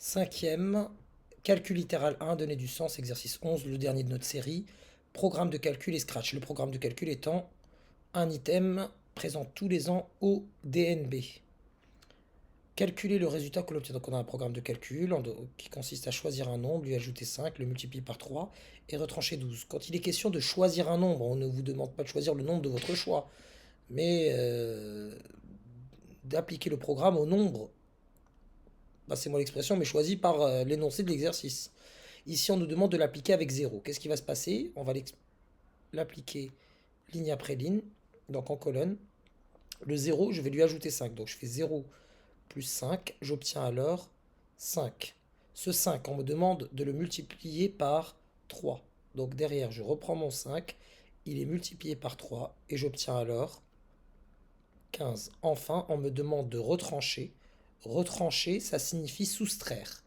Cinquième, calcul littéral 1, donner du sens, exercice 11, le dernier de notre série. Programme de calcul et Scratch. Le programme de calcul étant un item présent tous les ans au DNB. Calculer le résultat que l'on obtient. Donc on a un programme de calcul qui consiste à choisir un nombre, lui ajouter 5, le multiplier par 3 et retrancher 12. Quand il est question de choisir un nombre, on ne vous demande pas de choisir le nombre de votre choix, mais d'appliquer le programme au nombre, c'est moi l'expression, mais choisi par l'énoncé de l'exercice. Ici, on nous demande de l'appliquer avec 0. Qu'est-ce qui va se passer? On va l'appliquer ligne après ligne, donc en colonne. Le 0, je vais lui ajouter 5. Donc je fais 0 plus 5, j'obtiens alors 5. Ce 5, on me demande de le multiplier par 3. Donc derrière, je reprends mon 5, il est multiplié par 3 et j'obtiens alors 15. Enfin, on me demande de retrancher. Retrancher, ça signifie soustraire.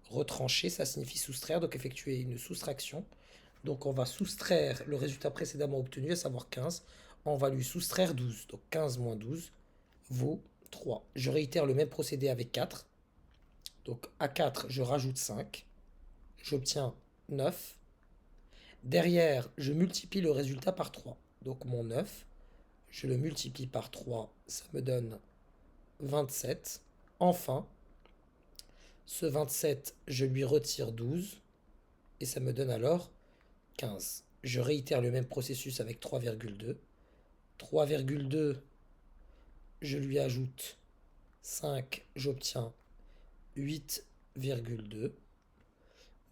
Retrancher, ça signifie soustraire, donc effectuer une soustraction. Donc on va soustraire le résultat précédemment obtenu, à savoir 15. On va lui soustraire 12. Donc 15 moins 12 vaut 3. Je réitère le même procédé avec 4. Donc à 4, je rajoute 5. J'obtiens 9. Derrière, je multiplie le résultat par 3. Donc mon 9, je le multiplie par 3, ça me donne 27. Enfin, ce 27, je lui retire 12 et ça me donne alors 15. Je réitère le même processus avec 3,2. 3,2, je lui ajoute 5, j'obtiens 8,2.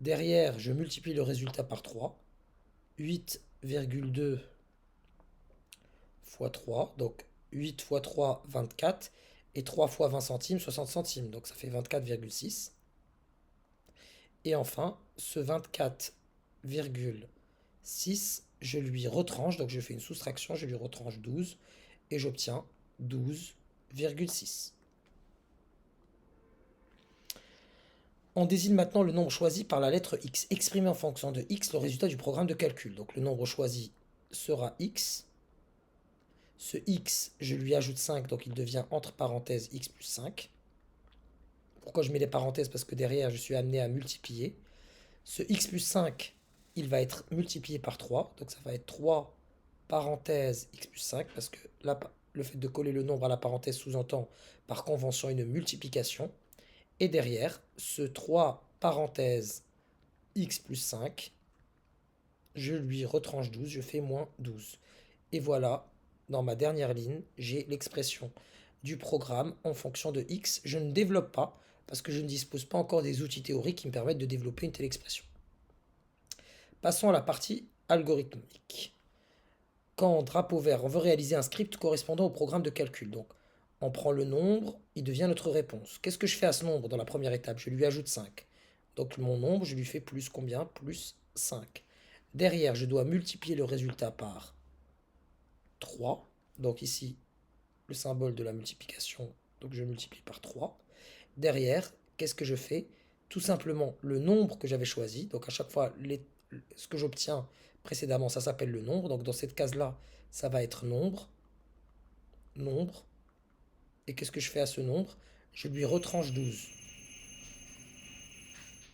Derrière, je multiplie le résultat par 3. 8,2 fois 3, donc 8 fois 3, 24. Et 3 fois 20 centimes, 60 centimes. Donc ça fait 24,6. Et enfin, ce 24,6, je lui retranche, donc je fais une soustraction, je lui retranche 12 et j'obtiens 12,6. On désigne maintenant le nombre choisi par la lettre x. Exprimer en fonction de x le résultat du programme de calcul. Donc le nombre choisi sera x. Ce x, je lui ajoute 5, donc il devient entre parenthèses x plus 5. Pourquoi je mets les parenthèses? Parce que derrière, je suis amené à multiplier. Ce x plus 5, il va être multiplié par 3. Donc ça va être 3 parenthèse x plus 5. Parce que là, le fait de coller le nombre à la parenthèse sous-entend par convention une multiplication. Et derrière, ce 3 parenthèse x plus 5, je lui retranche 12, je fais moins 12. Et voilà, dans ma dernière ligne, j'ai l'expression du programme en fonction de x. Je ne développe pas parce que je ne dispose pas encore des outils théoriques qui me permettent de développer une telle expression. Passons à la partie algorithmique. Quand drapeau vert, on veut réaliser un script correspondant au programme de calcul. Donc, on prend le nombre, il devient notre réponse. Qu'est-ce que je fais à ce nombre dans la première étape? Je lui ajoute 5. Donc mon nombre, je lui fais plus combien? Plus 5. Derrière, je dois multiplier le résultat par 3. Donc ici, le symbole de la multiplication, donc je multiplie par 3. Derrière, qu'est-ce que je fais? Tout simplement le nombre que j'avais choisi. Donc à chaque fois, ce que j'obtiens précédemment, ça s'appelle le nombre. Donc dans cette case-là, ça va être nombre, nombre. Et qu'est-ce que je fais à ce nombre? Je lui retranche 12.